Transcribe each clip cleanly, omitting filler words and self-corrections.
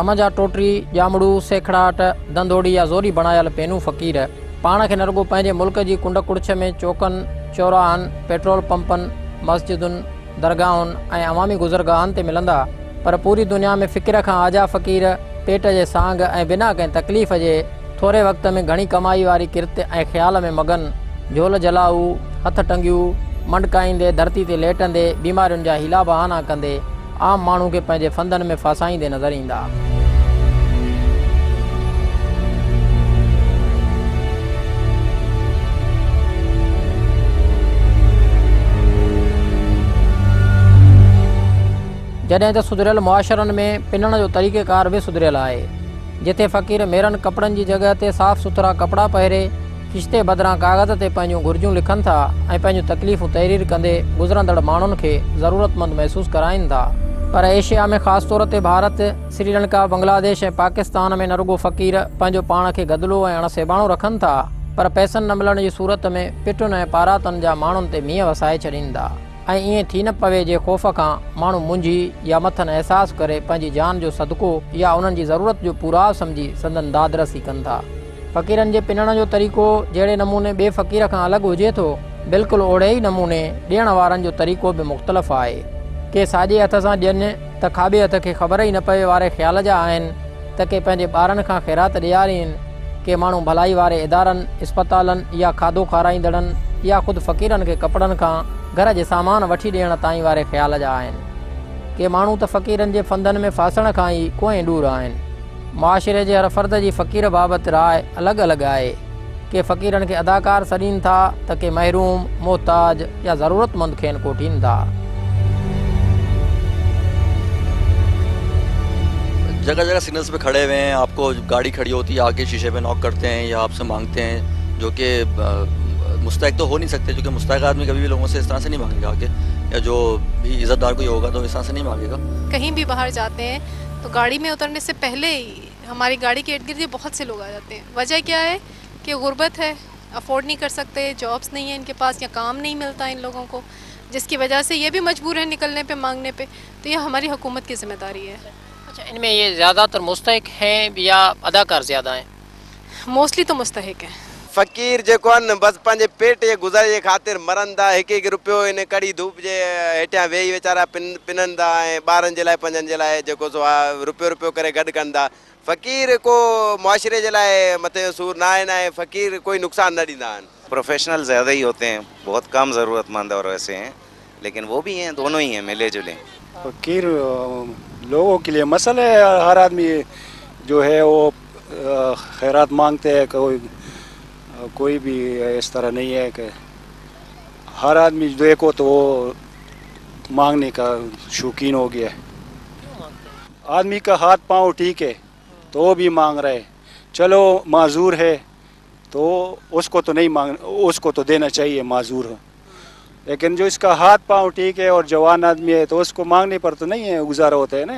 कम जा टोटरी ॼामड़ू सेखड़ाट दंदोड़ी या ज़ोरी बणायल पेनू फ़क़ीर पाण खे न रुगो पंहिंजे मुल्क जी कुंड कुड़छ में चौकनि चौराहनि पेट्रोल पंपनि मस्जिदुनि दरगाहुनि ऐं अवामी गुज़रगाहनि ते मिलंदा, पर पूरी दुनिया में फ़िक्र खां आजा फ़क़ीर पेट जे सांग ऐं बिना कंहिं तकलीफ़ जे थोरे वक़्त में घणी कमाई वारी किरत ऐं ख़्याल में मगन झोल जलाऊ हथ टंगियूं मंडकाईंदे धरती ते लेटंदे बीमारियुनि जा हीला बहाना कंदे आम माण्हू खे पंहिंजे फंदनि में फासाईंदे नज़र ईंदा। जॾहिं त सुधरियल मुआशरनि में पिनण जो तरीक़ेकार बि सुधरियल आहे, जिथे फ़क़ीर मेरनि कपिड़नि जी जॻह ते साफ़ सुथरा कपिड़ा पहिरे किश्ते बदिरां कागज़ ते पंहिंजूं घुर्जूं लिखनि था ऐं पंहिंजूं तकलीफ़ूं तहरीर कंदे गुज़रंदड़ माण्हुनि खे ज़रूरतमंद महसूसु कराइनि था। पर एशिया में ख़ासि तौर ते भारत श्रीलंका बांग्लादेश ऐं पाकिस्तान में न रुगो फ़क़ीर पंहिंजो पाण खे गदिलो ऐं अणसेबाणो रखनि था, पर पैसनि न मिलण जी सूरत में पिटुनि ऐं पारातनि जा माण्हुनि ते मींहं वसाए छॾीनि था ऐं ईअं थी न पवे जे ख़ौफ़ खां माण्हू मुंझी या मथनि अहसासु करे पंहिंजी जान जो सदको या उन्हनि जी ज़रूरत जो पूराव सम्झी संदन दादरसी कनि था। फ़क़ीरनि जे पिनण जो तरीक़ो जहिड़े नमूने ॿिए फ़क़ीर खां अलॻि हुजे थो, बिल्कुलु ओड़े ई नमूने ॾियण वारनि जो तरीक़ो बि मुख़्तलिफ़ आहे। के साॼे हथ सां ॾियनि त खाॿे हथ खे ख़बर ई न पए वारे ख़्याल जा आहिनि त के पंहिंजे ॿारनि खां ख़ैरात ॾियारीनि, के माण्हू भलाई वारे इदारनि इस्पतालनि या खाधो खाराईंदड़नि या ख़ुदि फ़क़ीरनि खे कपिड़नि खां घर जे सामान वठी ॾियण ताईं वारे ख़्याल जा आहिनि। के माण्हू त फ़क़ीरनि जे फंदनि में फासण खां ई कोई दूर आहिनि। मुआशिरे जे हर फ़र्द जी फ़क़ीर बाबति राय अलॻि अलॻि आहे। के फ़क़ीरनि खे अदाकार सॾीनि था त के महरूम मोहताज या ज़रूरतमंद खेनि कोठीनि था। जगह जगह सिग्नल्स पे खड़े हुए हैं, आपको गाड़ी खड़ी होती है आके शीशे पे नॉक करते हैं या आपसे मांगते हैं, जो कि मुस्तहिक तो हो नहीं सकते, क्योंकि मुस्तहिक आदमी कभी भी लोगों से इस तरह से नहीं मांगेगा आके, या जो भी इज़्ज़तदार कोई होगा तो इस तरह से नहीं मांगेगा। कहीं भी बाहर जाते हैं तो गाड़ी में उतरने से पहले ही हमारी गाड़ी के इर्द गिर्द बहुत से लोग आ जाते हैं। वजह क्या है कि गुर्बत है, अफोर्ड नहीं कर सकते, जॉब्स नहीं है इनके पास या काम नहीं मिलता इन लोगों को, जिसकी वजह से ये भी मजबूर है निकलने पे मांगने पे। तो ये हमारी हुकूमत की जिम्मेदारी है। अच्छा, इनमें ये ज़्यादातर मुस्तहिक हैं या अदाकार ज़्यादा हैं? मोस्टली तो मुस्तहिक है। फ़क़ीर जेको आहे न बसि पंहिंजे पेट जे गुज़र जे ख़ातिर मरनि था, हिकु हिकु रुपियो इन कड़ी धूप जे हेठियां वेही वीचारा पिननि था ऐं ॿारनि जे लाइ पंहिंजनि जे लाइ जेको सो आहे रुपियो रुपियो करे गॾु कनि था। फ़क़ीर को मुआशिरे जे लाइ मथे सूर न आहे फ़क़ीर कोई नुक़सान न ॾींदा आहिनि। प्रोफेशनल ज़्यादा ही होते हैं, बहुत कम ज़रूरतमंद और वैसे हैं, लेकिन वो भी हैं, दोनों ही हैं, मिले जुले। फ़क़ीर लोगों के लिए मसला है, हर आदमी जो है वो खैरात मांगते हैं, कोई भी इस तरह नहीं है कि हर आदमी देखो तो वो मांगने का शौकीन हो गया है। आदमी का हाथ पाँव ठीक है तो वो भी मांग रहे, चलो माजूर है तो उसको तो नहीं मांग, उसको तो देना चाहिए माजूर हो, लेकिन जो इसका हाथ पाँव ठीक है और जवान आदमी है तो उसको मांगने पर तो नहीं है गुजारा होता है ना।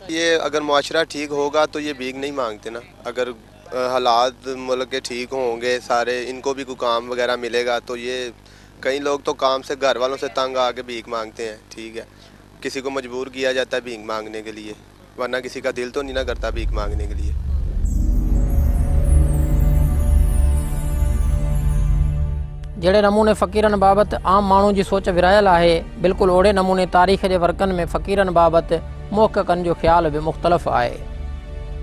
ये अगर मुआशरा ठीक होगा तो ये भीख नहीं मांगते ना। अगर हालात मुल्क के ठीक होंगे सारे, इनको भी कोई काम वगैरह मिलेगा तो ये कई लोग तो काम से घर वालों से तंग आके भीख मांगते हैं। ठीक है, किसी को मजबूर किया जाता है भीख मांगने के लिए, वरना किसी का दिल तो नहीं ना करता भीख मांगने के लिए। जहिड़े नमूने फ़क़ीरनि बाबति आम माण्हू जी सोच विरहायल आहे, बिल्कुलु ओड़े नमूने तारीख़ जे वर्कनि में फ़क़ीरनि बाबति मुहक़क़नि जो ख़्यालु बि मुख़्तलिफ़ आहे।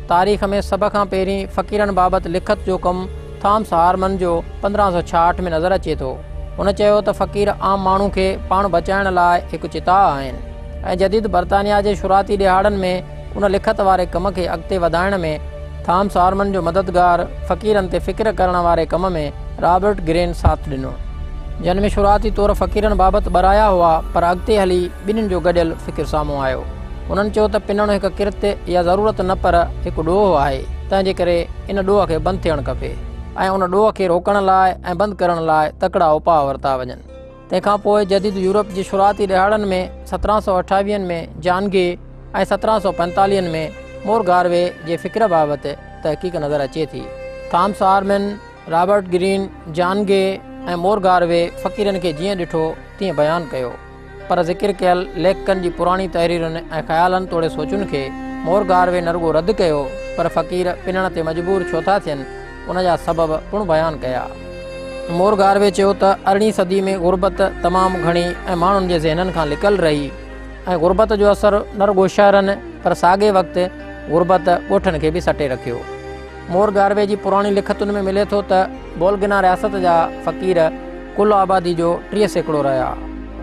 तारीख़ में सभ खां पहिरीं फ़क़ीरनि बाबति लिखत जो कमु थॉमस हारमन जो 1566 में नज़र अचे थो। हुन चयो त फ़क़ीर आम माण्हू खे पाण बचाइण लाइ हिकु चिता आहिनि ऐं जदीद बर्तानिया जे शुराती ॾिहाड़नि में उन लिखत वारे कम खे अॻिते वधाइण में थॉमस हारमन जो मददगार फ़क़ीरनि ते फ़िक्र करण वारे कम में रॉबर्ट ग्रेन साथ ॾिनो, जिन में शुराती तौरु फ़क़ीरनि बाबति ॿराया हुआ, पर अॻिते हली ॿिन्हिनि जो गॾियल फ़िक्र साम्हूं आयो। उन्हनि चयो त पिनणु हिकु किरत या ज़रूरत न पर हिकु ॾोह आहे, तंहिंजे करे इन ॾोह खे बंदि थियणु खपे ऐं उन ॾोह खे रोकण लाइ ऐं बंदि करण लाइ तकिड़ा उपाउ वरिता वञनि। तंहिंखां पोइ जदीद यूरोप जी शुराती ॾिहाड़नि में 1728 में जॉन गे ऐं 1745 में मोरगार्वे जे फ़िक्र बाबति तहक़ीक़ नज़र अचे थी। Thomas Harman, Robert Greene, John Gay ऐं मोरगार्वे फ़क़ीरनि खे जीअं ॾिठो तीअं बयानु कयो, पर ज़िक्र कयल लेखकनि जी पुराणी तहरीरुनि ऐं ख़्यालनि तोड़े सोचुनि खे मोर गारवे न रुगो रद्द कयो पर फ़क़ीर पिनण ते मजबूर छो था थियनि उन जा सबब पिणु बयानु कया। मोर गारवे चयो त 18वीं सदी में गुरबत तमामु घणी ऐं माण्हुनि जे ज़हननि खां लिकल रही ऐं गुरबत जो असरु न रुगो शहरनि पर साॻे वक़्तु गुरबत ॻोठनि खे बि सटे रखियो। मोर गारवे जी पुराणी लिखतुनि में मिले थो त बोलगिना रियासत जा फ़क़ीर कुल आबादी जो 30% रहिया।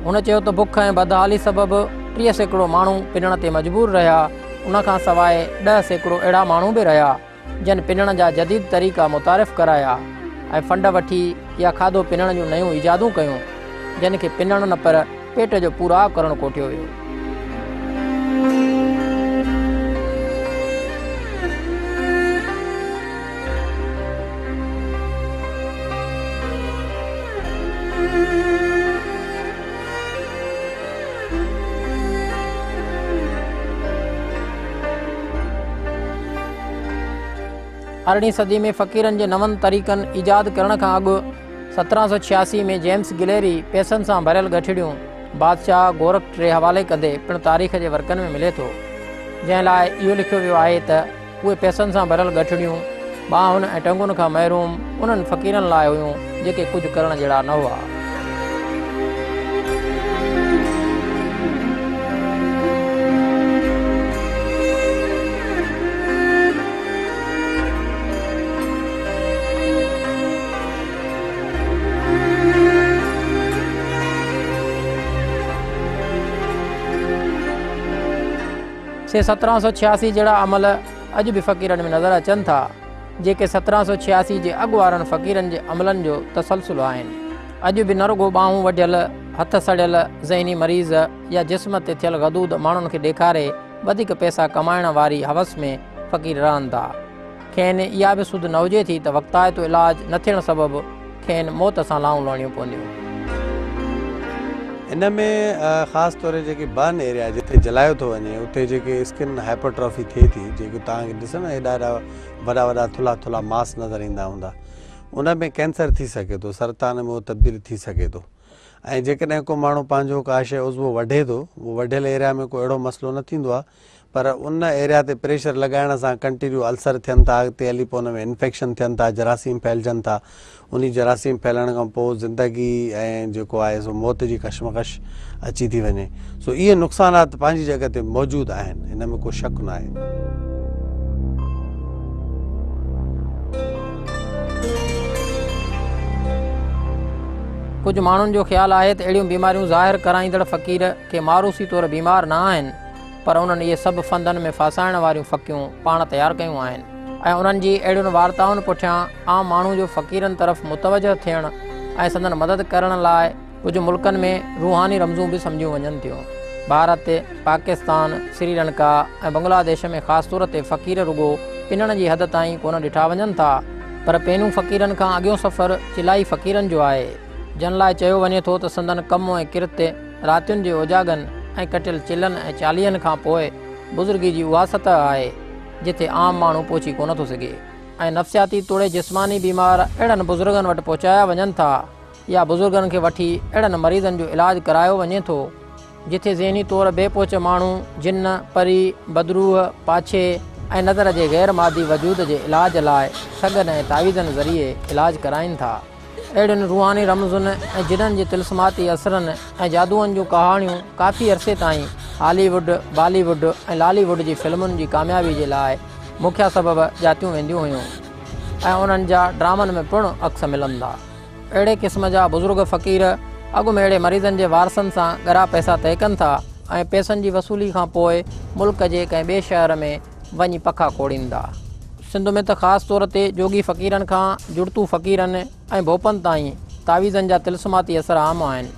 हुन चयो त बुख ऐं बदहाली सबबु 30% माण्हू पिनण ते मजबूर रहिया। उनखां सवाइ 10% अहिड़ा माण्हू बि रहिया जिन पिनण जा जदीद तरीक़ा मुतारिफ़ कराया ऐं फंड वठी या खाधो पिनण जूं नयूं ईजादूं कयूं जिन खे पिनण न पर पेट जो पूराव करणु कोठियो वियो। अरिड़हीं सदी में फ़क़ीरनि जे नवनि तरीक़नि ईजाद करण खां अॻु 1786 में जेम्स गिलेरी पैसनि सां भरियल गठड़ियूं बादशाह गोरख टे हवाले कंदे पिणु तारीख़ जे वर्कनि में मिले थो, जंहिं लाइ इहो लिखियो वियो आहे त उहे पैसनि सां भरियल गठड़ियूं ॿाहुनि ऐं टंगुनि खां महरूम उन्हनि फ़क़ीरनि लाइ हुयूं जेके कुझु करण जहिड़ा न हुआ। से 1786 जहिड़ा अमल अॼु बि फ़क़ीरनि में नज़र अचनि था जेके 1786 जे अॻु वारनि फ़क़ीरनि जे अमलनि जो तसलसुल आहिनि। अॼु बि न रुगो ॿाहूं वढियल, हथ सड़ियल, ज़हनी मरीज़ या जिस्म ते थियल गदूद माण्हुनि खे ॾेखारे वधीक पैसा कमाइण वारी हवस में फ़क़ीर रहनि था। खेनि इहा बि सुध न हुजे थी त वक़्ताइतो इलाज न थियण सबबु खेनि मौत सां लाऊं लड़णियूं पवंदियूं। इन में ख़ासि तौर जेके बर्न एरिया जिते जलायो थो वञे उते जेके स्किन हाइपरट्रॉफी थिए थी, जेके तव्हांखे ॾिसो न ॾाढा वॾा वॾा थुल्हा थुल्हा मास नज़र ईंदा हूंदा, उन में कैंसर थी सघे थो, सरतान में उहो तब्दील थी सघे थो। ऐं जेकॾहिं को माण्हू पंहिंजो का शइ उज़वो वढे थो, उहो वढियल एरिया में को अहिड़ो मसइलो न थींदो आहे, पर उन एरिया ते प्रेशर लॻाइण सां कंटिन्यू अल्सर थियनि था, अॻिते हली पोइ उन में इन्फेक्शन थियनि था, जरासीम फैलिजनि था। उन जरासीम फैलण खां पोइ ज़िंदगी ऐं जेको आहे सो मौत जी कशमकश अची थी वञे। सो इहे नुक़सानात पंहिंजी जॻह ते मौजूदु आहिनि, हिन में को शक न आहे। कुझु माण्हुनि जो ख़्यालु आहे त अहिड़ियूं बीमारियूं ज़ाहिर कराईंदड़ फ़क़ीर के मारूसी तौरु बीमार न आहिनि, पर उन्हनि इहे सभु फंदनि में फासाइण वारियूं फ़क़ियूं पाण तयारु कयूं आहिनि ऐं उन्हनि जी अहिड़ियुनि वार्ताउनि पुठियां आम माण्हू जो फ़क़ीरनि तरफ़ मुतवजह थियण ऐं संदन मदद करण लाइ कुझु मुल्कनि में रूहानी रमज़ूं बि सम्झियूं वञनि थियूं। भारत, पाकिस्तान, श्रीलंका ऐं बांग्लादेश में ख़ासि तौर ते फ़क़ीर रुगो पिनण जी हद ताईं कोन ॾिठा वञनि था, पर पहिरियों फ़क़ीरनि खां अॻियों सफ़र चिलाई फ़क़ीरनि जो आहे, जिन लाइ चयो वञे थो त संदन कम ऐं किरत रातियुनि जे उजागनि ऐं कटियल चिलनि ऐं चालीहनि खां पोइ बुज़ुर्गी जी उहा सतह आहे जिथे आम माण्हू पहुची कोन थो सघे ऐं नफ़्सियाती तोड़े जिस्मानी बीमार अहिड़नि बुज़ुर्गनि वटि पहुचाया वञनि था या बुज़ुर्गनि खे वठी अहिड़नि मरीज़नि जो इलाजु करायो वञे थो जिथे ज़हनी तौरु बेपोच माण्हू जिन, परी, बदरूह, पाछे ऐं नज़र जे ग़ैर मादी वजूद जे इलाज लाइ सगन ऐं तावीज़नि ज़रिए इलाजु कराइनि था। अहिड़ियुनि रूहानी रमज़ुनि ऐं जिन्हनि जे तिल्स्माती असरनि ऐं जादूअनि जूं कहाणियूं काफ़ी अरसे ताईं हॉलीवुड, बॉलीवुड ऐं लॉलीवुड जी फिल्मुनि जी कामयाबी जे लाइ मुख्य सबब ॼातियूं वेंदियूं हुयूं ऐं उन्हनि जा ड्रामनि में पिणु अक्स मिलनि था। अहिड़े क़िस्म जा बुज़ुर्ग फ़क़ीर अॻु में अहिड़े मरीज़नि जे वारसनि सां ॻरा पैसा तय कनि था ऐं पैसनि जी वसूली खां पोइ मुल्क जे कंहिं ॿिए शहर में वञी पखा कोड़ींदा। सिंध में त ख़ासि तौर ते जोगी फ़क़ीरनि खां जुड़तू फ़क़ीरनि ऐं भोपनि ताईं तावीज़नि जा तिल्स्माती असर आम आहिनि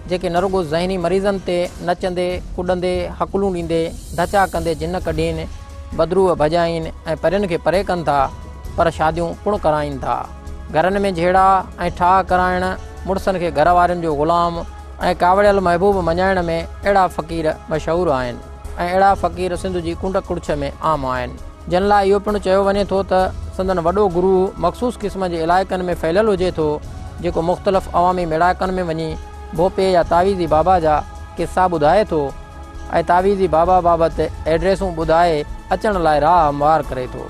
जेके न रुगो ज़हनी मरीज़नि ते नचंदे, कुॾंदे, हकुलूं ॾींदे, धचा कंदे जिन कढीनि, बदरूह भॼाइनि ऐं परियुनि खे परे कनि था, पर शादियूं पिणु कराइनि था। घरनि में झेड़ा ऐं ठाह कराइण, मुड़ुसनि खे घर वारनि जो ग़ुलाम ऐं कावड़ियल महबूब मञाइण में अहिड़ा फ़क़ीर मशहूरु आहिनि ऐं अहिड़ा फ़क़ीर सिंध जी कुंड कुड़छ में आम आहिनि, जिन लाइ इहो पिणु चयो वञे थो त संदन वॾो गुरू मख़सूस क़िस्म जे इलाइक़नि में फैलियल हुजे थो जेको मुख़्तलिफ़ अवामी मिड़ाकनि में वञी भोपे या तावीज़ी बाबा जा किस्सा ॿुधाए थो ऐं तावीज़ी बाबा बाबति एड्रेसूं ॿुधाए अचण लाइ राह हमवार करे थो।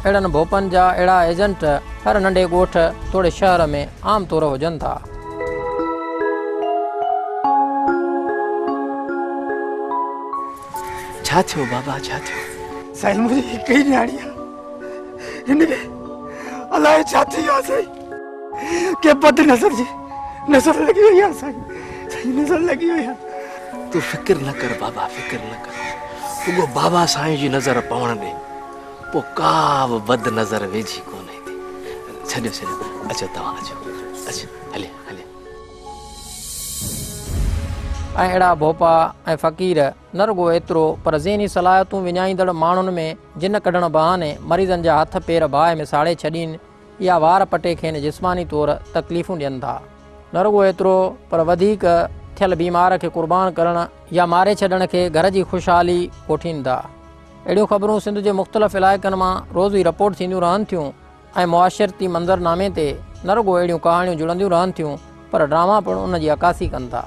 अहिड़नि भोपनि जा अहिड़ा एजेंट हर नंढे ॻोठ थोरे शहर में आम तौर हुजनि था। छा थियो बाबा, छा थियो? साईं मुंहिंजी हिकु ई न्याणी आहे, हिनखे अलाए छा थी वियो आहे साईं, के बद नज़र लॻी वई आहे साईं, नज़र लॻी वई आहे। तूं फिक्र न कर बाबा, फिक्र न कर, रुगो बाबा साईं जी नज़र पवण ॾे, पोइ का बि बद नज़र वेझी कोन्हे थी। छॾियो, अचो तव्हां अचो, हले। ऐं अहिड़ा भोपा ऐं फ़क़ीर न रुगो एतिरो पर ज़हनी सलाहियतूं विञाईंदड़ माण्हुनि में जिन कढण बहाने मरीज़नि जा हथ पेर बाहि में साड़े छॾीनि या वार पटे खेनि जिस्मानी तौरु तकलीफ़ूं ॾियनि था। न रुगो एतिरो पर वधीक थियल बीमार खे क़ुर्बान करण या मारे छॾण खे घर जी ख़ुशहाली कोठीनि था। अहिड़ियूं ख़बरूं सिंध जे मुख़्तलिफ़ इलाइक़नि मां रोज़ ई रिपोर्ट थींदियूं रहनि थियूं ऐं मुआशरती मंज़रनामे ते न रुगो अहिड़ियूं कहाणियूं जुड़ंदियूं रहनि थियूं पर ड्रामा पिणु उन जी अकासी कनि था।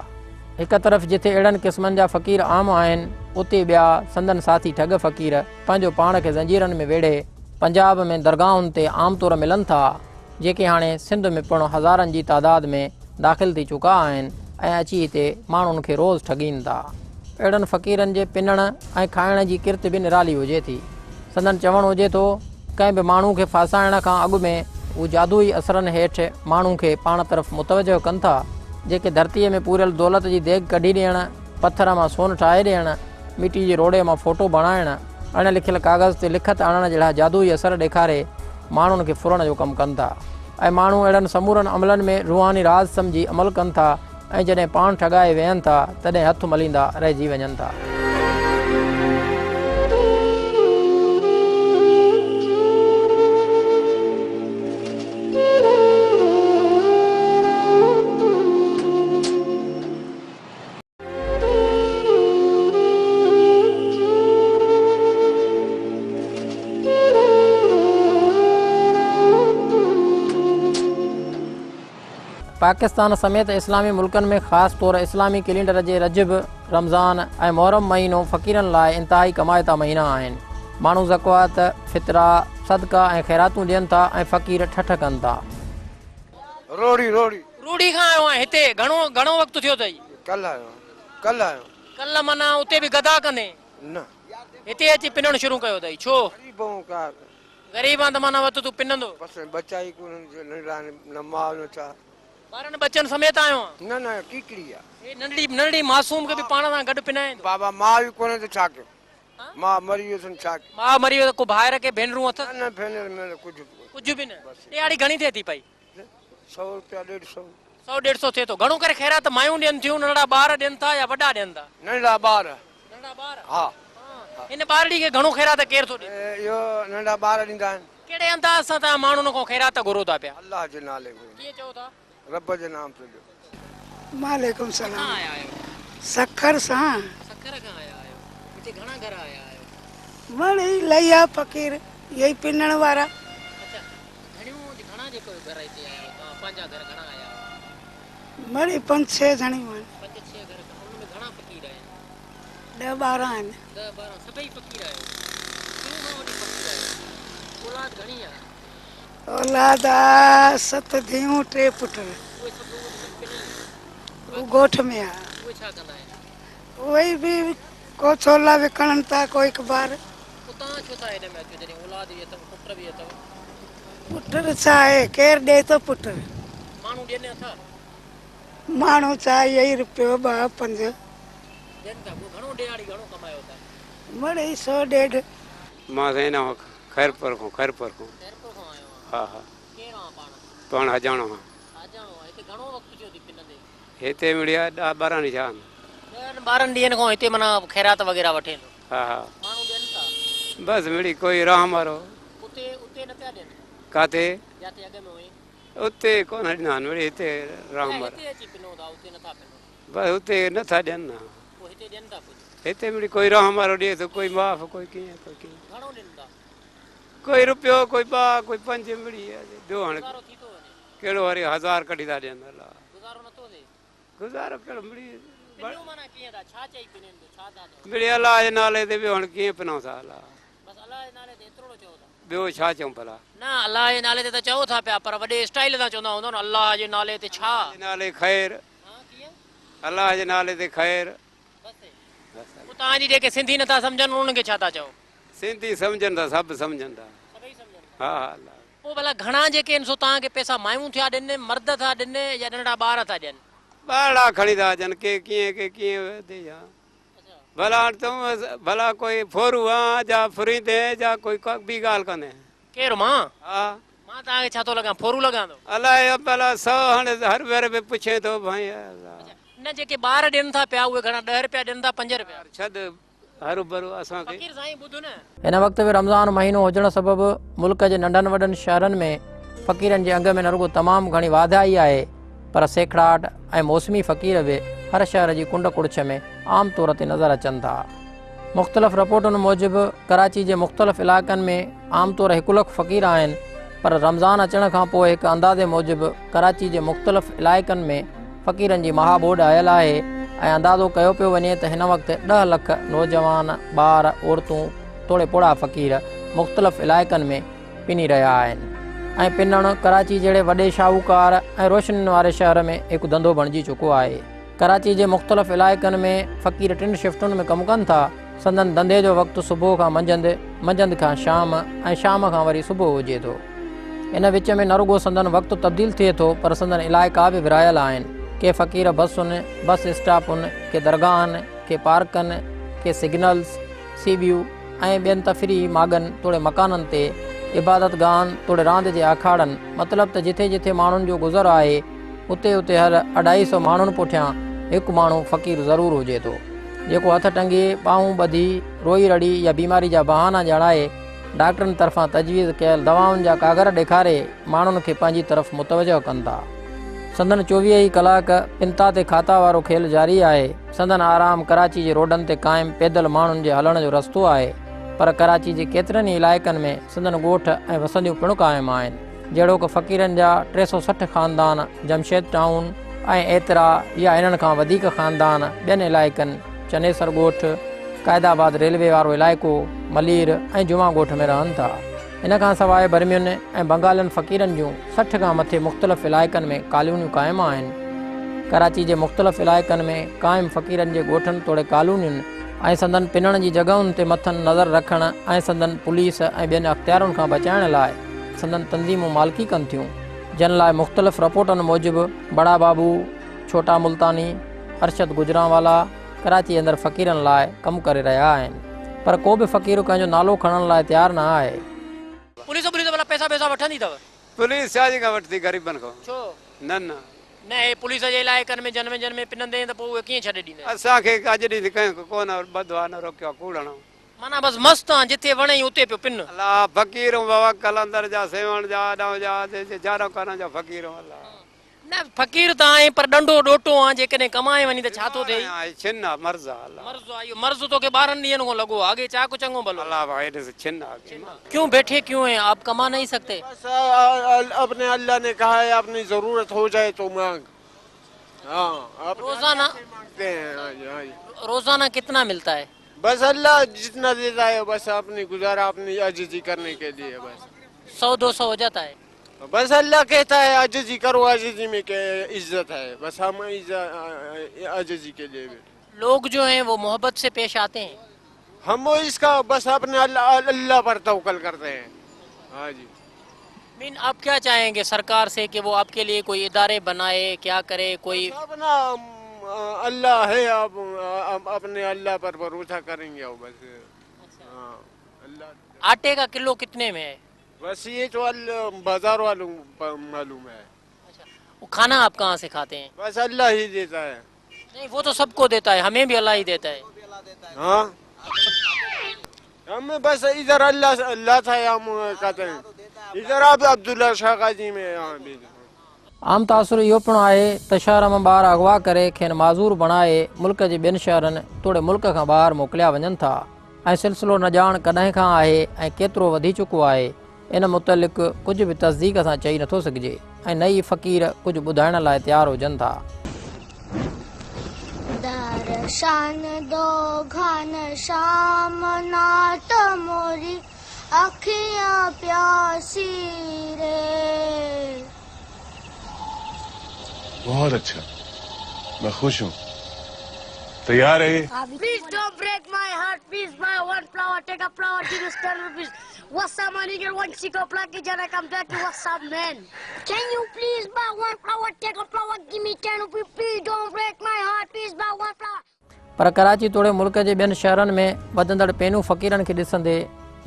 हिकु तरफ़ जिथे अहिड़नि क़िस्मनि जा फ़क़ीर आम आहिनि उते ॿिया संदन साथी ठग फ़क़ीर पंहिंजो पाण खे ज़ंजीरनि में वेड़े पंजाब में दरगाहुनि ते आम तौरु मिलनि था, जेके हाणे सिंध में पिणु हज़ारनि जी तादाद में दाख़िल थी चुका आहिनि ऐं अची हिते माण्हुनि खे रोज़ ठगीनि था। अहिड़नि फ़क़ीरनि जे पिनण ऐं खाइण जी किरत बि निराली हुजे थी। संदन चवणु हुजे थो, कंहिं बि माण्हू खे फासाइण खां अॻु में हू जादुई असरनि हेठि माण्हू खे पाण तरफ़ मुतवजो कनि था, जेके धरतीअ में पूरियल दौलत जी देग कढी ॾियणु, पथर मां सोन ठाहे ॾियणु, मिटी जे रोड़े मां फ़ोटो बणाइणु, अण लिखियल कागज़ ते लिखत आणण जहिड़ा जादुई असर ॾेखारे माण्हुनि खे फुरण जो कमु कनि था। ऐं माण्हू अहिड़नि समूरनि अमलनि में रूहानी राज़ सम्झी अमल कनि था ऐं जॾहिं पाण ठगाए वेहनि था तॾहिं हथु मलींदा रहिजी वञनि था। पाकिस्तान समेत इस्लामी मुल्कनि में ख़ासि तौरु इस्लामी कैलेंडर जे रजब, रमज़ान ऐं मुहर्रम महीनो फ़क़ीरनि लाइ इंतिहाई कमायता महीना आहिनि। माण्हू ज़कात, फितरा, सदका ऐं ख़ैरातूं ॾियनि था ऐं फ़क़ीर ठठ कनि था। रूड़ी खां आयो आहियां हिते, घणो वक़्तु थियो अथई? कल्ह माना उते बि गदा कंदे न हिते अची पिनणु शुरू कयो अथई? छो? ग़रीब आं त माना वक़्तु तूं पिनंदो? बच्चा ई कोन, न माउ न छा, ॿारनि बच्चनि समेत आयो आहियां? न कीकड़ी आहे, नंढड़ी मासूम खे बि पाण सां गॾु पिनाए? बाबा माउ ई कोन्हे त छा कयो, माउ मरी वियो छा कयो, माउ मरी वियो त को भाइर के भेनरूं अथसि? न भेनर में कुझु बि न। ॾियारी घणी थिए थी पई? 100 रुपया 150 100-150 थिए थो। घणो करे ख़ैरात मायूं ॾियनि थियूं, नंढड़ा ॿार ॾियनि था या वॾा ॾियनि था? नंढड़ा ॿार। हा, हिन ॿारड़ी खे घणो ख़ैरात केरु थो ॾिए? इहो नंढा ॿार ॾींदा आहिनि। कहिड़े अंदाज़ सां तव्हां माण्हुनि खां ख़ैरात घुरो था पिया? अल्लाह जे नाले कीअं चओ था? रब जे नाम ते ॾियो। वालेकुम सलाम। आया आहियो? सखर सां। सखर खां आया आहियो? हिते घणा घर आया आहियो? वणी लैया फ़क़ीर यही पिनण वारा। अच्छा, घणा जेको घर हिते आया हो तव्हां पंहिंजा घर घणा आया हो? वणी 5-6 ॼणियूं आहिनि। 5-6 घर, उन में घणा फ़क़ीर आहिनि? 10-12 आहिनि। 10-12 सभई फ़क़ीर आहियो? केॾो खां वठी फ़क़ीर आहियो? औलाद घणी आहे? औलाद आहे 7 धीअरूं 3 पुट। गोठ में आहे। उहे छा कंदा आहिनि? उहे बि को छोला विकणनि था, कोई कबार। तव्हां छो था हिन में अचो जॾहिं औलाद बि अथव, पुट बि अथव? पुट छा आहे, केरु ॾिए थो पुट? माण्हू ॾियनि नथा? माण्हू छा इहो ई रुपयो 2-5 ॾियनि था। घणो ॾियारी घणो कमायो था? वणी 100-150। मां साईं न खैरपुर खां आयो? हा। केरु आहे पाण? पाण हजाणो खां। हिते घणो वक़्तु थियो थी पिनंदे? हिते मिड़िया 10-12 ॾींहं छा? 10-12 ॾींहंनि खां हिते माना ख़ैरात वग़ैरह वठे? हा। माण्हू ॾियनि था? बसि मिड़ी कोई रहम वारो। उते न पिया ॾियनि? काथे? जिते अॻ में हुई उते कोन ॾिना आहिनि, मिड़ी हिते रहम वारो। हिते अची पिनो था, उते नथा पिनो? बसि हुते नथा ॾियनि न। पोइ हिते ॾियनि था कुझु? हिते मिड़ी कोई रहम वारो ॾिए थो, कोई माफ़, कोई कीअं, कोई कीअं। घणो ॾियनि था? कोई रुपयो, कोई 2, कोई 5 मिड़ी ॾियो। हाणे गुज़ारो थी थो वञे? कहिड़ो वरी 1000 कढी था ॾियनि? अलाह गुज़ारो नथो थिए? गुज़ारो कहिड़ो मिड़ी मिड़े अलाह जे नाले ते बि हाणे कीअं पिनऊं था अलाह ॿियो छा चऊं भला न अलाह जे नाले ते त चओ था पिया पर वॾे स्टाइल सां चवंदा हूंदव न अलाह जे नाले ते छा नाले ख़ैर अलाह जे नाले ते ख़ैर तव्हांजी जेके सिंधी नथा सम्झनि उन्हनि खे छा था चओ सिंधी सम्झनि था सभु सम्झनि था हा अलाह पोइ भला घणा जेके आहिनि सो तव्हांखे पैसा मायूं थिया ॾिने मर्द था ॾिने या नंढड़ा ॿार था ॾियनि ॿारड़ा खणी था अचनि के कीअं वेंदे या भला तूं भला कोई फोरू आहे जा फुरींदे जा कोई ॿी ॻाल्हि कोन्हे केरु मां हा मां तव्हांखे छा थो लॻां फोरू लॻां थो अलाए भला 100 हाणे हर भेरे में पुछे थो भाई न जेके ॿार ॾियनि था पिया उहे घणा 10 रुपया ॾियनि था 5 रुपया छॾ हरू भरू असांखे हिन वक़्त में रमज़ान महीनो हुजण सबबि मुल्क जे नंढनि वॾनि शहरनि में फ़क़ीरनि जे अंग में न रुगो तमामु घणी वाधाई आहे पर सेखड़ाट ऐं मौसमी फ़क़ीर बि हर शहर जी कुंड कुड़छ में आम तौर ते नज़र अचनि था मुख़्तलिफ़ रिपोर्टुनि मूजिबि कराची जे मुख़्तलिफ़ इलाइक़नि में आम तौर 1 लख फ़क़ीर आहिनि पर रमज़ान अचण खां पोइ हिकु अंदाज़े मूजिबि कराची जे मुख़्तलिफ़ इलाइक़नि में फ़क़ीरनि जी महाबोड आयल आहे ऐं अंदाज़ो कयो पियो वञे त हिन वक़्तु 10 लख नौजवान ॿार औरतूं तोड़े पोड़ा फ़क़ीर मुख़्तलिफ़ इलाइक़नि में पिनी रहिया आहिनि ऐं पिनणु कराची जहिड़े वॾे शाहूकार ऐं रोशनियुनि वारे शहर में हिकु धंधो बणिजी चुको आहे कराची जे मुख़्तलिफ़ इलाइक़नि में फ़क़ीर 3 शिफ्टुनि में कमु कनि था संदन धंधे जो वक़्तु सुबुह खां मंझंदि खां शाम ऐं शाम खां वरी सुबुह हुजे थो इन विच में न रुगो संदन वक़्तु तब्दील थिए थो पर संदन इलाइक़ा बि विरायल आहिनि के फ़क़ीर बसुनि बस स्टॉपुनि के दरगाहनि के पार्कनि के सिग्नल्स सीबियूं ऐं ॿियनि तफ़री मागनि तोड़े मकाननि ते इबादत गाहनि तोड़े रांदि जे आखाड़नि मतिलबु त जिथे जिथे माण्हुनि जो गुज़र आहे उते उते हर 250 माण्हुनि पुठियां हिकु माण्हू फ़क़ीर ज़रूरु हुजे थो जेको हथ टंगे ॿाहूं ॿधी रोई रड़ी या बीमारी जा बहाना जणाए डॉक्टरनि तरफ़ां तजवीज़ कयल दवाउनि जा कागर ॾेखारे माण्हुनि खे पंहिंजी तरफ़ मुतवजह कनि था संदन 24 ई कलाक पिंता ते खाता वारो खेल जारी आहे संदन आराम कराची जे रोडनि ते क़ाइमु पैदल माण्हुनि जे हलण जो रस्तो आहे पर कराची जे केतिरनि ई इलाइक़नि में संदन ॻोठ ऐं वसंदियूं पिणु क़ाइमु आहिनि जहिड़ो कि फ़क़ीरनि जा 360 ख़ानदान जमशेद टाउन ऐं एतिरा या इन्हनि खां वधीक ख़ानदान ॿियनि इलाइक़नि चनेसर ॻोठ क़ाइदाबाद रेलवे वारो इलाइक़ो मलीर ऐं जुमा ॻोठ में रहनि था इन खां सवाइ बर्मियुनि ऐं बंगालियुनि फ़क़ीरनि जूं 60 खां मथे मुख़्तलिफ़ इलाइक़नि में कॉलोनियूं क़ाइमु आहिनि कराची जे मुख़्तलिफ़ इलाइक़नि में क़ाइमु फ़क़ीरनि जे ॻोठनि तोड़े कॉलोनियुनि ऐं संदन पिनण जी जॻहुनि ते मथनि नज़र रखण ऐं संदन पुलिस ऐं ॿियनि अख़्तियारुनि खां बचाइण लाइ संदन तंज़ीमूं मालिकी कनि थियूं जिन लाइ मुख़्तलिफ़ रिपोर्टनि मूजिबि बड़ा बाबू छोटा मुल्तानी अरशद गुजरांवाला कराची अंदरि फ़क़ीरनि लाइ कमु करे रहिया आहिनि पर को बि फ़क़ीर कंहिंजो नालो खणण लाइ तयारु न आहे पुलिस भला पैसा वठंदी अथव पुलिस छाजे खां वठंदी ग़रीबनि खां छो न हे पुलिस जे इलाइक़नि में जन में पिनंदे त पोइ उहे कीअं छॾे ॾींदा असांखे अॼु ॾींहुं कंहिं कोन ॿधो आहे न रोकियो आहे कूड़णो माना बसि मस्तु आहे जिथे वणे उते पियो पिन अलाह फ़क़ीरूं बाबा कलंदर जा सेवण जा ॾांहुं जा जारो करण जा फ़क़ीरूं अलाह न फ़क़ीर त आहे पर ॾंडो ॾोटो आहे जेकॾहिं कमाए वञी त छा थो थिए छिन आहे मर्ज़ आहे मर्ज़ आहे इहो मर्ज़ तोखे 12 ॾींहंनि खां लॻो आगे चाक चङो भलो अल्लाह भाई छिन आहे क्यों बैठे क्यों हैं आप कमा नहीं सकते अपने अल्लाह ने कहा है अपनी ज़रूरत हो जाए तो मांग रोजाना रोजाना कितना मिलता है बस अल्लाह जितना देता है बस अपनी गुजारा अपनी अजीजी करने के लिए बस 100-200 हो जाता है बस अल्लाह कहता है अजीजी करो अजीजी में के इज्जत है बस हम अजीजी के लिए लोग जो हैं वो मोहब्बत से पेश आते हैं हम वो इसका बस अपने अल्लाह पर तवक्कल करते हैं हाँ जी मीन आप क्या चाहेंगे सरकार से कि वो आपके लिए कोई इदारे बनाए क्या करे कोई अपना अल्लाह है आप अपने अल्लाह पर भरोसा करेंगे बस अल्लाह आटे का किलो कितने में है बस ये तो बाजार वालों मालूम है वो खाना आप कहाँ से खाते हैं बस अल्लाह ही देता है नहीं वो तो सबको देता है हमें भी अल्लाह ही देता है हाँ हम बस इधर अल्लाह था हम कहते हैं इधर आप अब्दुल्ला शाह गाजी में आम तासुर इहो पिणु आहे त शहर में ॿार अगवा करे खेनि माज़ूर बणाए मुल्क जे ॿियनि शहरनि तोड़े मुल्क खां ॿाहिरि मोकिलिया वञनि था ऐं सिलसिलो न ॼाण कॾहिं खां आहे ऐं केतिरो वधी चुको आहे इन मुतलिक़ कुझु बि तस्दीक सां चई नथो सघिजे ऐं नई फ़क़ीर कुझु ॿुधाइण लाइ तयारु हुजनि था शान दो घन शाम नाट मोरी अखियां प्यासी रे। बहुत अच्छा, मैं खुश हूँ। तैयार है? Please don't break my heart. Please buy one flower, take a flower, give us 10 rupees. What's up, man? You get one chico plucky, and I come back to what's up, man? Can you please buy one flower, take a flower, give me 10 rupees. Please don't break my heart. Please buy one flower. पर कराची तोड़े मुल्क जे ॿियनि शहरनि में वधंदड़ पैनू फ़क़ीरनि खे ॾिसंदे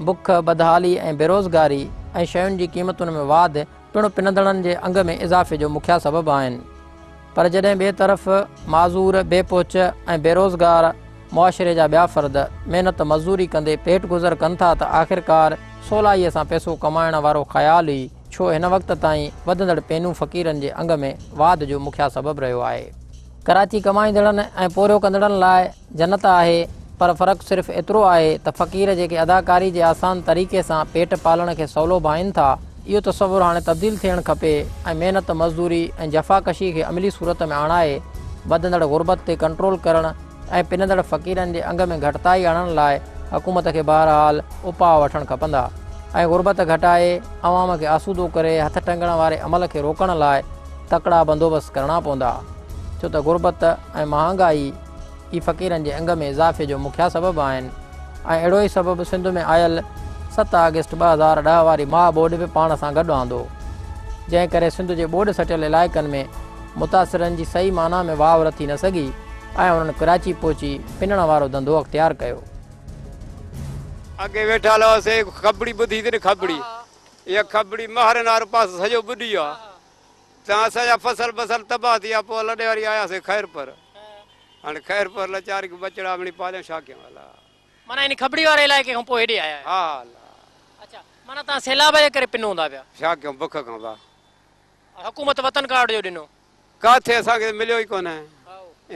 बुख बदहाली ऐं बेरोज़गारी ऐं शयुनि जी क़ीमतुनि में वाधि पिणु पिनंदड़नि जे अंग में इज़ाफ़े जो मुखिया सबबु आहिनि। पर जॾहिं ॿिए तरफ़ माज़ूर बेपोच ऐं बेरोज़गार मुआशिरे जा ॿिया फ़र्द महिनत मज़दूरी कंदे पेट गुज़र कनि था त आख़िरकार सवलाईअ सां पैसो कमाइण वारो ख़्याल ई छो हिन वक़्त ताईं वधंदड़ पैनू फ़क़ीरनि जे अंग में वाधि जो मुखिया सबबु रहियो आहे। कराची कमाईंदड़नि ऐं पोरियो कंदड़नि लाइ जन्नत आहे, पर फ़र्क़ु सिर्फ़ु एतिरो आहे त फ़क़ीर जेके अदाकारी जे आसान तरीक़े सां पेट पालण खे सवलो भाइनि था, इहो तसवुरु हाणे तब्दील थियणु खपे ऐं महिनत मज़दूरी ऐं जफ़ाकशी खे अमली सूरत में आणाए वधंदड़ गुरबत ते कंट्रोल करणु ऐं पिनंदड़ फ़क़ीरनि जे अंग में घटिताई आणण लाइ हुकूमत खे बहरहाल उपाउ वठणु खपंदा ऐं गुरबत घटाए अवाम खे आसूदो करे हथ टंगण वारे अमल खे रोकण लाइ तकड़ा बंदोबस्त करणा पवंदा, छो त गुरबत ऐं महांगाई ई फ़क़ीरनि जे अंग में इज़ाफ़े जो मुखिया सबबु आहिनि। ऐं अहिड़ो ई सबबु सिंध में आयल 7 अगस्त 2010 वारी माह बोर्ड बि पाण सां गॾु आंदो, जंहिं करे सिंध जे ॿोॾि सटियल इलाइक़नि में मुतासिरनि जी सही माना में वावर थी न सघी ऐं उन्हनि कराची पहुची पिनण वारो धंधो अख़्तियार कयो। अॻे वेठा हुआसीं खबड़ी ॿुधी थी न खबड़ी, इहा खबड़ी महारनि वारो पास सॼो ॿुधी आहे त असांजा फसल बसल तबाह थी आहे। पोइ लॾे वारी आयासीं ख़ैर पर, हाणे ख़ैर पर लाचारी बचड़ा मिली पालियो छा कयूं अला। माना इन खबड़ी वारे इलाइक़े खां पोइ हेॾे आया आहियो? हा। अच्छा, माना तव्हां सैलाब जे करे पिनो हूंदा पिया? छा कयूं बुख खां बा। हुकूमत वतन कार्ड जो ॾिनो किथे असांखे मिलियो ई कोन्हे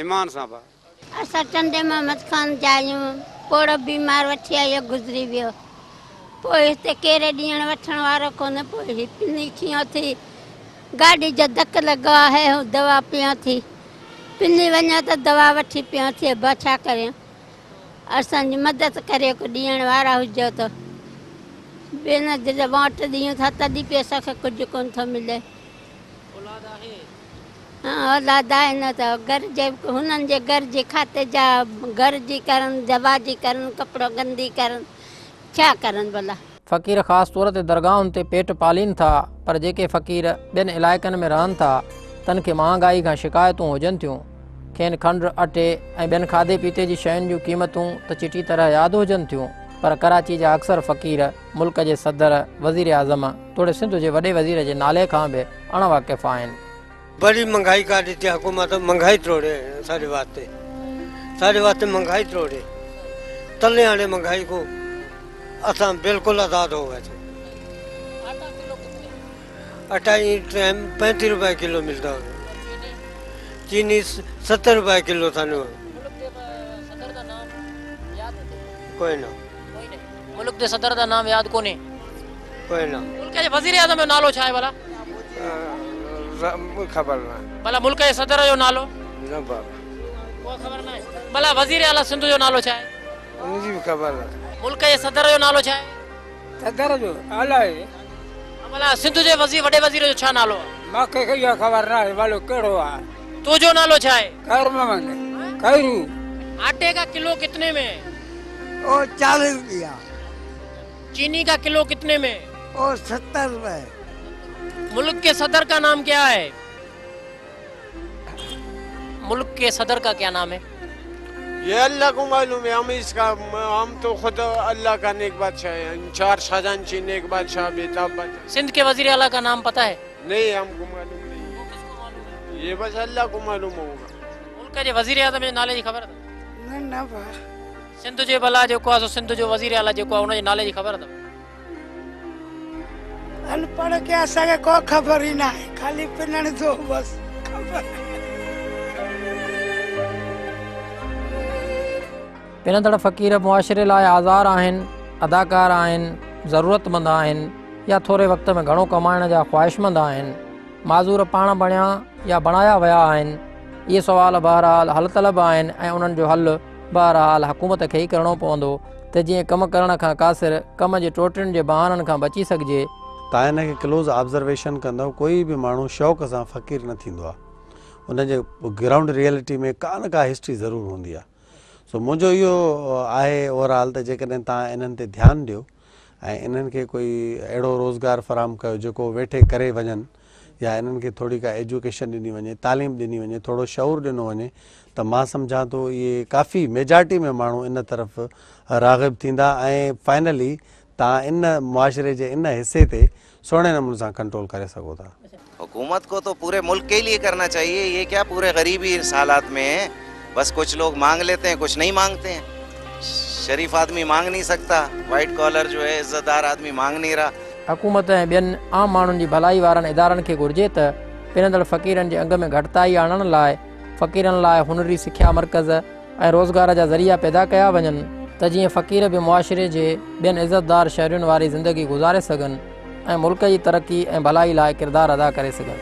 ईमान सां बा। असां चंदे मोहम्मद खान जा आहियूं, पोड़ो बीमार वठी आयो गुज़री वियो, पोइ हिते केरे ॾियण वठण वारो कोन्हे, पोइ पिनी कीअं थी गाॾी जो धक लॻो आहे, दवा पिया थी पिनी वञा त दवा वठी पिया थी, बा छा करियूं, असांजी मदद करे को ॾियण वारा हुजो त भेण जॾहिं वोट ॾियूं था तॾहिं बि असांखे कुझु कोन थो मिले। हा औलाद आहे न त घर जे हुननि जे घर जे खाते जा घर जी करनि, दवा जी करनि, कपिड़ो गंदी करनि, छा करनि भला। फ़क़ीर ख़ासि तौर ते दरगाहुनि ते पेट पालीनि था, पर जेके फ़क़ीर ॿियनि इलाइक़नि में रहनि था तन खे महांगाई खां शिकायतूं हुजनि थियूं, खेनि खंडु अटे ऐं ॿियनि खाधे पीते जी शयुनि जूं क़ीमतूं त चिटी तरह यादि हुजनि थियूं, पर कराची जा अक्सर फ़क़ीर मुल्क जे सदर वज़ीर आज़म तोड़े सिंध जे वॾे वज़ीर जे नाले खां बि अणवाक़िफ़ आहिनि। बड़ी महंगाई काटी थी हुकूमत, महंगाई तोड़े साढ़े वास्ते महंगाई तोड़े तले हाणे महंगाई को असां बिल्कुलु आज़ाद हो गए। आटा 35 रुपए किलो मिलता है, चीनी 70 रुपए किलो था। कोई ना मुल्क जे सदर दा नाम याद कोने? कोई ना। मुल्क जे वज़ीर आज़म जो नालो छा आहे भला? खबर ना। भला मुल्क जे सदर जो नालो? न बाबा को खबर ना है। भला वज़ीर आला सिंध जो नालो छा आहे? मुझे भी खबर ना। मुल्क जे सदर जो नालो छा आहे? सदर जो आला है। भला सिंध जे वॾे वज़ीर जो छा नालो आहे? मूंखे इहा ख़बर ना है वालो कहिड़ो आहे। तुंहिंजो नालो छा आहे? खैर मोहम्मद खैरू। आटे का किलो कितने में? वो 40 रुपया। चीनी का किलो कितने में? वो 70 रुपए। मुल्क के सदर का नाम क्या है? मुल्क के सदर का क्या नाम है? ये अल्लाह को मालूम है, हम तो खुद अल्लाह का नेक बादशाह है, 4 खजांची नेक बादशाह बेताब बादशाह। सिंध के वजीर आला का नाम पता है? नहीं हमको मालूम नहीं, ये बस अल्लाह को मालूम होगा। मुल्क जे वजीर आज़म जे नाले जी ख़बर अथव? न बा। सिंध जे भला जेको आहे सिंध जो वज़ीर आला जेको आहे उन जे नाले जी ख़बर अथव? अनपढ़ के असांखे को ख़बर ई न आहे, खाली पिनण जो बस ख़बर। पिनंदड़ फ़क़ीर मुआशिरे लाइ आज़ार आहिनि, अदाकार आहिनि, ज़रूरतमंद आहिनि या थोरे वक़्त में घणो कमाइण जा ख़्वाहिशमंद आहिनि, माज़ूर पाण बणिया या बणाया विया आहिनि इहे सुवाल बहरहाल हल तलब आहिनि ऐं उन्हनि जो हल बहरहाल हुकूमत खे ई करिणो पवंदो त जीअं कमु करण खां कासिर कम जे टोटरियुनि जे बहाननि खां बची सघिजे। तव्हां हिन खे क्लोज़ ऑब्ज़र्वेशन कंदव, कोई बि माण्हू शौक़ सां फ़क़ीर न थींदो आहे, उनजे ग्राउंड रियलिटी में का न का हिस्ट्री ज़रूरु हूंदी आहे। सो मुंहिंजो इहो आहे ओवरऑल त जेकॾहिं तव्हां इन्हनि ते ध्यानु ॾियो ऐं इन्हनि खे कोई अहिड़ो रोज़गार फ़राहम कयो जेको वेठे करे वञनि, या इन्हनि खे थोरी का एजुकेशन ॾिनी वञे, तालीम ॾिनी वञे, थोरो शऊर ॾिनो वञे, त मां सम्झां थो इहे काफ़ी मेजॉरिटी में माण्हू इन तरफ़ राग़िब थींदा ऐं फाइनली तव्हां इन मुआशरे जे इन हिस्से ते सुहिणे नमूने सां कंट्रोल करे सघो था। हुकूमत को तो पूरे मुल्क के लिए करना चाहिए, ये क्या पूरे गरीबी इस हालात में है, बस कुछ लोग मांग लेते हैं, कुछ नहीं मांगते हैं। शरीफ आदमी मांग नहीं सकता, वाइट कॉलर जो है इज्जतदार आदमी मांग नहीं रहा। हुकूमत ऐं ॿियनि आम माण्हुनि जी भलाई वारनि इदारनि खे घुरिजे त पिनंदड़ फ़क़ीरनि जे अंग में घटिताई आणण लाइ फ़क़ीरनि लाइ हुनरी सिख्या मर्कज़ ऐं रोज़गार जा ज़रिया पैदा कया वञनि त जीअं फ़क़ीर बि मुआशरे जे ॿियनि इज़तदार शहरियुनि वारी ज़िंदगी गुज़ारे सघनि ऐं मुल्क जी तरक़ी ऐं भलाई लाइ किरदारु अदा करे सघनि।